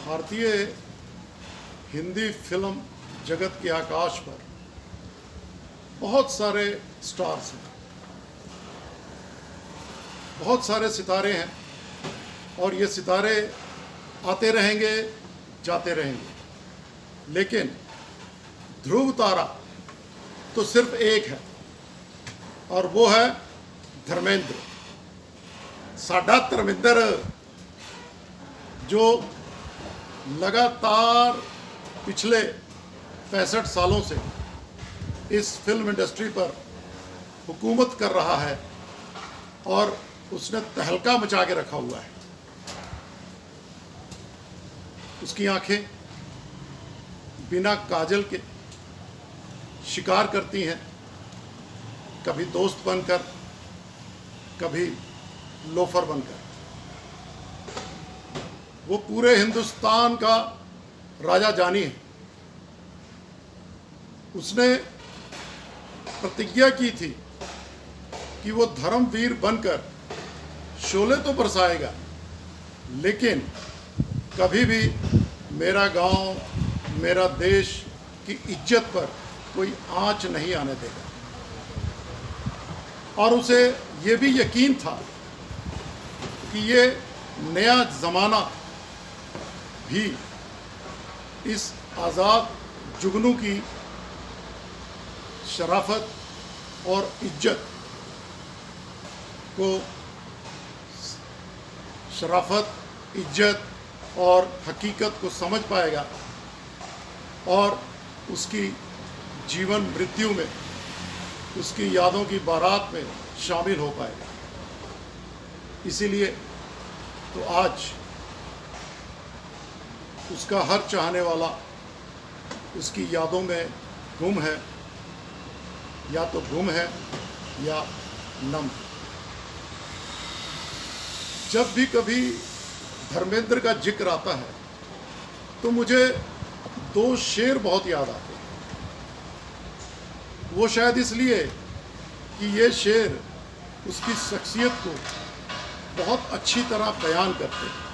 भारतीय हिंदी फिल्म जगत के आकाश पर बहुत सारे स्टार्स हैं, बहुत सारे सितारे हैं और ये सितारे आते रहेंगे जाते रहेंगे, लेकिन ध्रुव तारा तो सिर्फ एक है और वो है धर्मेंद्र। साडा धर्मेंद्र जो लगातार पिछले 65 सालों से इस फिल्म इंडस्ट्री पर हुकूमत कर रहा है और उसने तहलका मचा के रखा हुआ है। उसकी आंखें बिना काजल के शिकार करती हैं, कभी दोस्त बनकर, कभी लोफर बनकर। वो पूरे हिंदुस्तान का राजा जानी है। उसने प्रतिज्ञा की थी कि वो धर्मवीर बनकर शोले तो बरसाएगा, लेकिन कभी भी मेरा गांव, मेरा देश की इज्जत पर कोई आंच नहीं आने देगा। और उसे ये भी यकीन था कि ये नया ज़माना भी इस आज़ाद जुगनू की शराफत और इज्जत को, शराफत, इज्जत और हकीकत को समझ पाएगा और उसकी जीवन मृत्यु में, उसकी यादों की बारात में शामिल हो पाएगा। इसीलिए तो आज उसका हर चाहने वाला उसकी यादों में गुम है, या तो गुम है या नम। जब भी कभी धर्मेंद्र का जिक्र आता है तो मुझे दो शेर बहुत याद आते हैं। वो शायद इसलिए कि ये शेर उसकी शख्सियत को बहुत अच्छी तरह बयान करते हैं।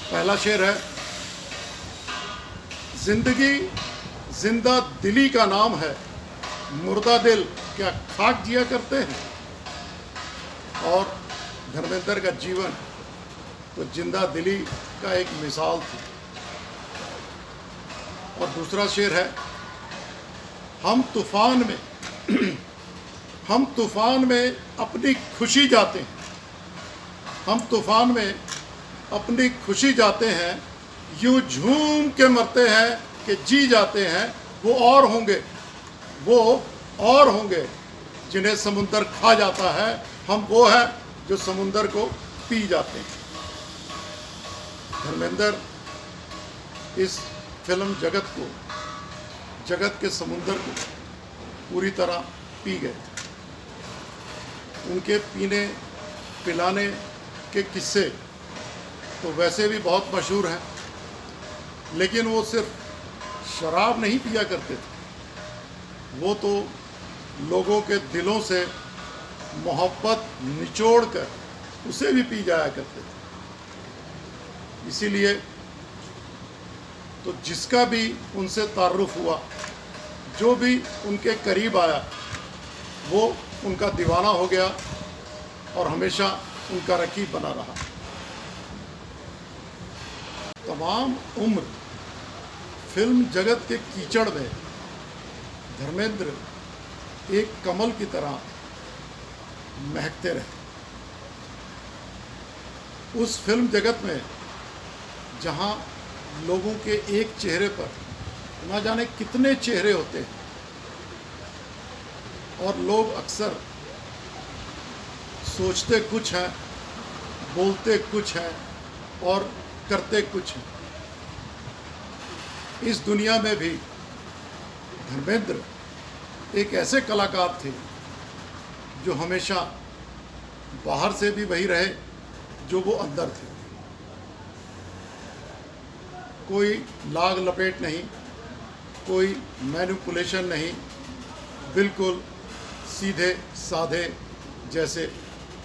पहला शेर है, जिंदगी जिंदा दिली का नाम है, मुर्दा दिल क्या खाक जिया करते हैं। और धर्मेंद्र का जीवन तो जिंदा दिली का एक मिसाल थी। और दूसरा शेर है, हम तूफान में अपनी खुशी जाते हैं, हम तूफान में अपनी खुशी जाते हैं, यूं झूम के मरते हैं कि जी जाते हैं। वो और होंगे जिन्हें समुंदर खा जाता है, हम वो हैं जो समुंदर को पी जाते हैं। धर्मेंद्र इस फिल्म जगत को, जगत के समुंदर को पूरी तरह पी गए। उनके पीने पिलाने के किस्से तो वैसे भी बहुत मशहूर हैं, लेकिन वो सिर्फ शराब नहीं पिया करते थे, वो तो लोगों के दिलों से मोहब्बत निचोड़ कर उसे भी पी जाया करते थे। इसीलिए तो जिसका भी उनसे तारुफ हुआ, जो भी उनके करीब आया, वो उनका दीवाना हो गया और हमेशा उनका रकीब बना रहा। तमाम उम्र फिल्म जगत के कीचड़ में धर्मेंद्र एक कमल की तरह महकते रहे। उस फिल्म जगत में जहां लोगों के एक चेहरे पर ना जाने कितने चेहरे होते हैं और लोग अक्सर सोचते कुछ हैं, बोलते कुछ हैं और करते कुछ हैं, इस दुनिया में भी धर्मेंद्र एक ऐसे कलाकार थे जो हमेशा बाहर से भी वही रहे जो वो अंदर थे। कोई लाग लपेट नहीं, कोई मैनिपुलेशन नहीं, बिल्कुल सीधे साधे जैसे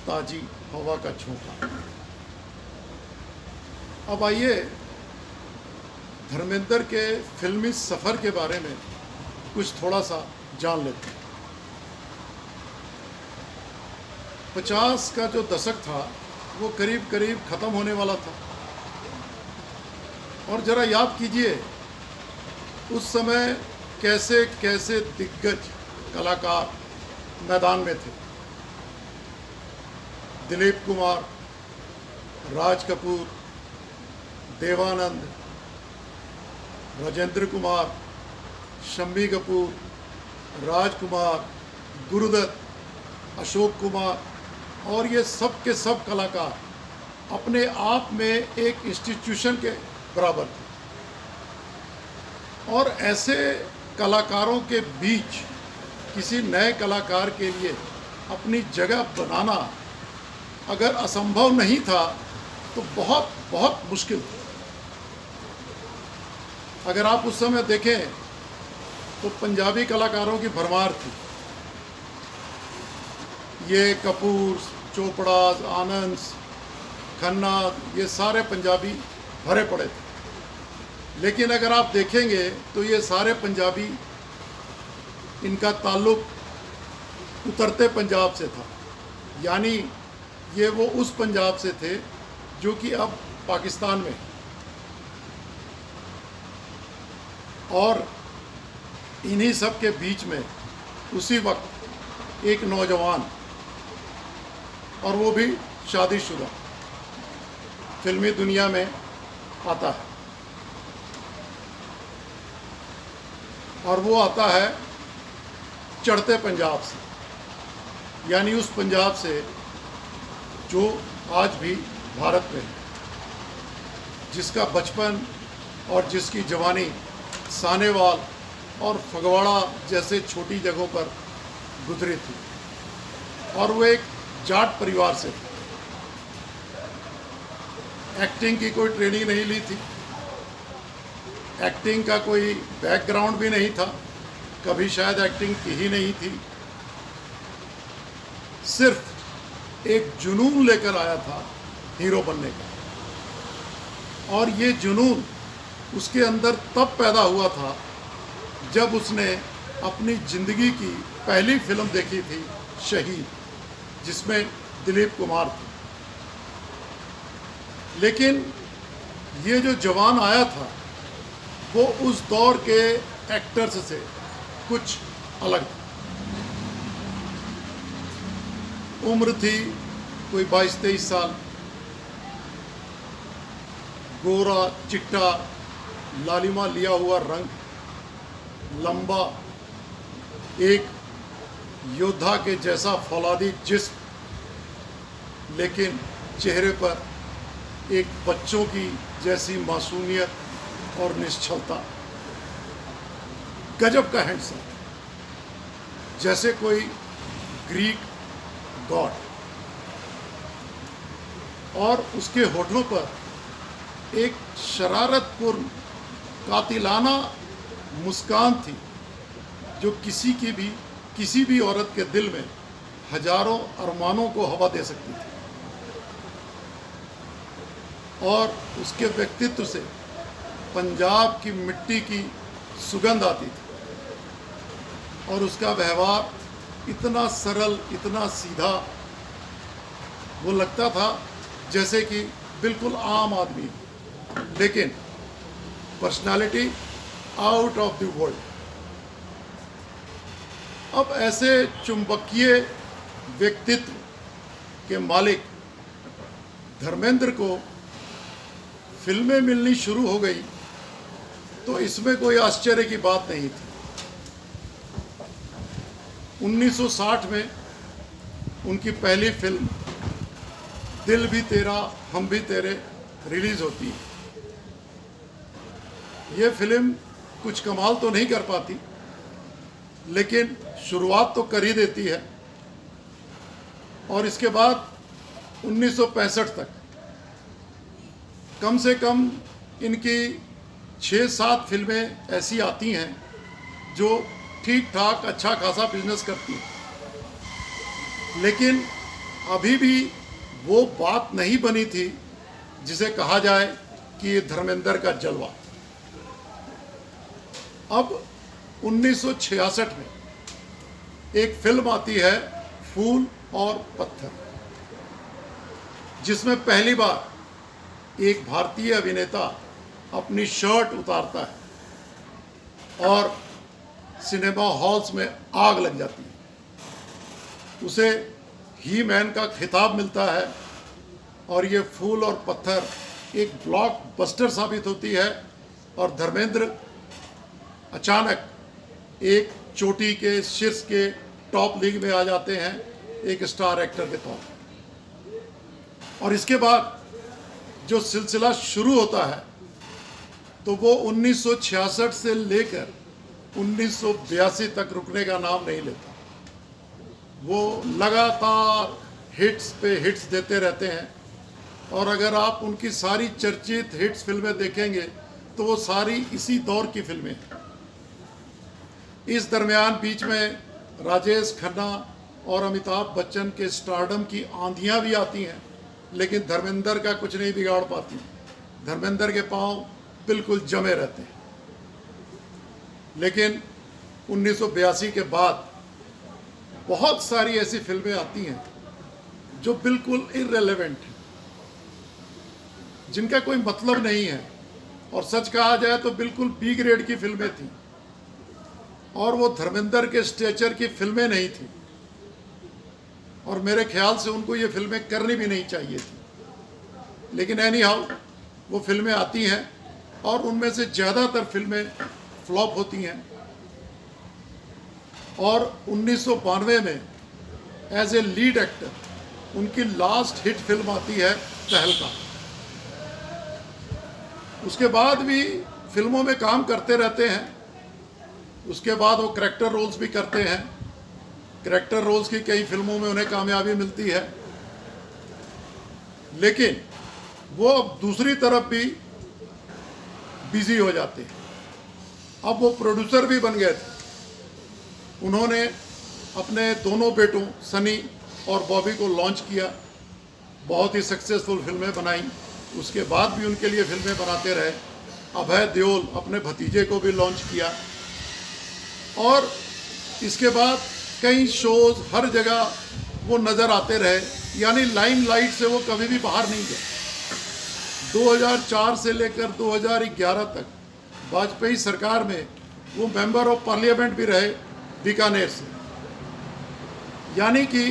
ताजी हवा का झोंका। अब आइए धर्मेंद्र के फिल्मी सफ़र के बारे में कुछ थोड़ा सा जान लेते हैं। 50 का जो दशक था वो करीब करीब ख़त्म होने वाला था, और ज़रा याद कीजिए उस समय कैसे कैसे दिग्गज कलाकार मैदान में थे। दिलीप कुमार, राज कपूर, देवानंद, राजेंद्र कुमार, शम्मी कपूर, राजकुमार, गुरुदत्त, अशोक कुमार, और ये सब के सब कलाकार अपने आप में एक इंस्टीट्यूशन के बराबर थे। और ऐसे कलाकारों के बीच किसी नए कलाकार के लिए अपनी जगह बनाना अगर असंभव नहीं था तो बहुत बहुत मुश्किल था। अगर आप उस समय देखें तो पंजाबी कलाकारों की भरमार थी। ये कपूर, चोपड़ा, आनंद, खन्ना, ये सारे पंजाबी भरे पड़े थे। लेकिन अगर आप देखेंगे तो ये सारे पंजाबी, इनका ताल्लुक उतरते पंजाब से था, यानी ये वो उस पंजाब से थे जो कि अब पाकिस्तान में है। और इन्हीं सब के बीच में उसी वक्त एक नौजवान, और वो भी शादीशुदा, फिल्मी दुनिया में आता है। और वो आता है चढ़ते पंजाब से, यानी उस पंजाब से जो आज भी भारत में है, जिसका बचपन और जिसकी जवानी सानेवाल और फगवाड़ा जैसे छोटी जगहों पर गुजरी थी। और वो एक जाट परिवार से थे। एक्टिंग की कोई ट्रेनिंग नहीं ली थी, एक्टिंग का कोई बैकग्राउंड भी नहीं था, कभी शायद एक्टिंग की ही नहीं थी। सिर्फ एक जुनून लेकर आया था हीरो बनने का। और ये जुनून उसके अंदर तब पैदा हुआ था जब उसने अपनी ज़िंदगी की पहली फिल्म देखी थी, शहीद, जिसमें दिलीप कुमार थे। लेकिन ये जो जवान आया था वो उस दौर के एक्टर्स से कुछ अलग था। उम्र थी कोई 22-23 साल, गोरा चिट्टा लालिमा लिया हुआ रंग, लंबा, एक योद्धा के जैसा फौलादी जिस्म, लेकिन चेहरे पर एक बच्चों की जैसी मासूमियत और निश्चलता। गजब का हैंडसम, जैसे कोई ग्रीक गॉड। और उसके होठों पर एक शरारतपूर्ण कातिलाना मुस्कान थी जो किसी भी औरत के दिल में हजारों अरमानों को हवा दे सकती थी। और उसके व्यक्तित्व से पंजाब की मिट्टी की सुगंध आती थी। और उसका व्यवहार इतना सरल, इतना सीधा, वो लगता था जैसे कि बिल्कुल आम आदमी, लेकिन personality out of the world. अब ऐसे चुंबकीय व्यक्तित्व के मालिक धर्मेंद्र को फिल्में मिलनी शुरू हो गई तो इसमें कोई आश्चर्य की बात नहीं थी। 1960 में उनकी पहली फिल्म दिल भी तेरा हम भी तेरे रिलीज होती है। ये फिल्म कुछ कमाल तो नहीं कर पाती, लेकिन शुरुआत तो कर ही देती है। और इसके बाद 1965 तक कम से कम इनकी 6-7 फिल्में ऐसी आती हैं जो ठीक ठाक अच्छा खासा बिजनेस करती हैं। लेकिन अभी भी वो बात नहीं बनी थी जिसे कहा जाए कि ये धर्मेंद्र का जलवा। अब 1966 में एक फिल्म आती है फूल और पत्थर, जिसमें पहली बार एक भारतीय अभिनेता अपनी शर्ट उतारता है और सिनेमा हॉल्स में आग लग जाती है। उसे ही मैन का खिताब मिलता है और ये फूल और पत्थर एक ब्लॉकबस्टर साबित होती है और धर्मेंद्र अचानक एक चोटी के शीर्ष के टॉप लीग में आ जाते हैं एक स्टार एक्टर के तौर पर। और इसके बाद जो सिलसिला शुरू होता है तो वो 1966 से लेकर 1982 तक रुकने का नाम नहीं लेता। वो लगातार हिट्स पे हिट्स देते रहते हैं और अगर आप उनकी सारी चर्चित हिट्स फिल्में देखेंगे तो वो सारी इसी दौर की फिल्में हैं। इस दरमियान बीच में राजेश खन्ना और अमिताभ बच्चन के स्टारडम की आंधियां भी आती हैं, लेकिन धर्मेंद्र का कुछ नहीं बिगाड़ पाती। धर्मेंद्र के पांव बिल्कुल जमे रहते हैं। लेकिन 1982 के बाद बहुत सारी ऐसी फिल्में आती हैं जो बिल्कुल इररिलेवेंट हैं, जिनका कोई मतलब नहीं है, और सच कहा जाए तो बिल्कुल बी ग्रेड की फिल्में थी और वो धर्मेंद्र के स्टेचर की फिल्में नहीं थी और मेरे ख्याल से उनको ये फिल्में करनी भी नहीं चाहिए थी। लेकिन एनी हाउ वो फिल्में आती हैं और उनमें से ज़्यादातर फिल्में फ्लॉप होती हैं। और 1992 में एज ए लीड एक्टर उनकी लास्ट हिट फिल्म आती है तहलका। उसके बाद भी फिल्मों में काम करते रहते हैं। उसके बाद वो करैक्टर रोल्स भी करते हैं। करैक्टर रोल्स की कई फिल्मों में उन्हें कामयाबी मिलती है, लेकिन वो अब दूसरी तरफ भी बिजी हो जाते हैं। अब वो प्रोड्यूसर भी बन गए थे। उन्होंने अपने दोनों बेटों सनी और बॉबी को लॉन्च किया, बहुत ही सक्सेसफुल फिल्में बनाई। उसके बाद भी उनके लिए फिल्में बनाते रहे। अभय देओल अपने भतीजे को भी लॉन्च किया और इसके बाद कई शोज हर जगह वो नज़र आते रहे, यानी लाइमलाइट से वो कभी भी बाहर नहीं गए। 2004 से लेकर 2011 तक वाजपेयी सरकार में वो मेंबर ऑफ पार्लियामेंट भी रहे बीकानेर से, यानी कि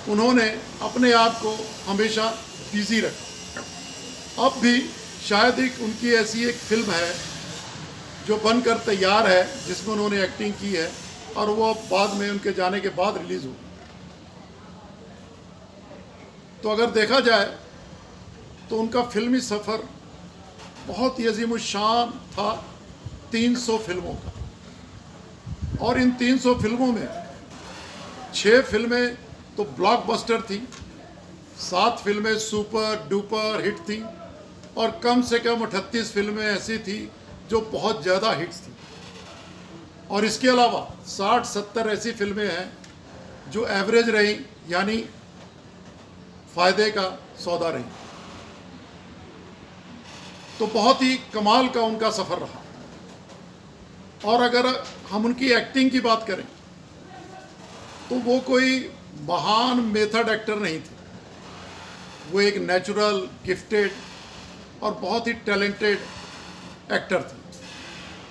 उन्होंने अपने आप को हमेशा बिजी रखा। अब भी शायद एक उनकी ऐसी एक फिल्म है जो बनकर तैयार है जिसमें उन्होंने एक्टिंग की है और वो बाद में उनके जाने के बाद रिलीज हो। तो अगर देखा जाए तो उनका फिल्मी सफ़र बहुत ही अजीमुशान था, 300 फिल्मों का। और इन 300 फिल्मों में 6 फिल्में तो ब्लॉकबस्टर थी, 7 फिल्में सुपर डुपर हिट थी और कम से कम 38 फिल्में ऐसी थी जो बहुत ज़्यादा हिट्स थी। और इसके अलावा 60-70 ऐसी फिल्में हैं जो एवरेज रही, यानी फ़ायदे का सौदा रही। तो बहुत ही कमाल का उनका सफ़र रहा। और अगर हम उनकी एक्टिंग की बात करें तो वो कोई महान मेथड एक्टर नहीं थे। वो एक नेचुरल, गिफ्टेड और बहुत ही टैलेंटेड एक्टर थे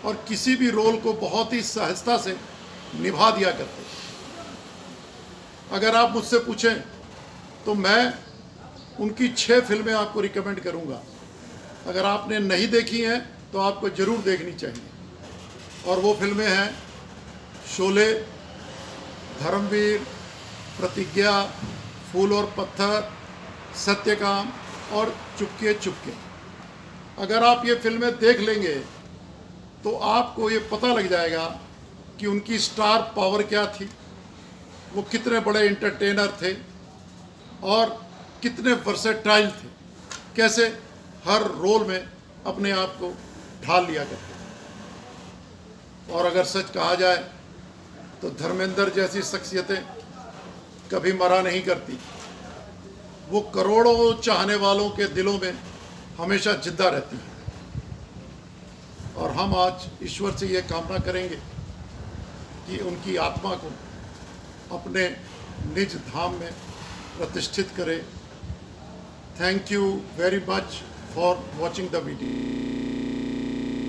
और किसी भी रोल को बहुत ही सहजता से निभा दिया करते। अगर आप मुझसे पूछें तो मैं उनकी 6 फिल्में आपको रिकमेंड करूंगा। अगर आपने नहीं देखी हैं तो आपको ज़रूर देखनी चाहिए। और वो फिल्में हैं शोले, धर्मवीर, प्रतिज्ञा, फूल और पत्थर, सत्यकाम और चुपके चुपके। अगर आप ये फिल्में देख लेंगे तो आपको ये पता लग जाएगा कि उनकी स्टार पावर क्या थी, वो कितने बड़े एंटरटेनर थे और कितने वर्सेटाइल थे, कैसे हर रोल में अपने आप को ढाल लिया करते। और अगर सच कहा जाए तो धर्मेंद्र जैसी शख्सियतें कभी मरा नहीं करती। वो करोड़ों चाहने वालों के दिलों में हमेशा जिंदा रहती है। और हम आज ईश्वर से ये कामना करेंगे कि उनकी आत्मा को अपने निज धाम में प्रतिष्ठित करे। Thank you very much for watching the video.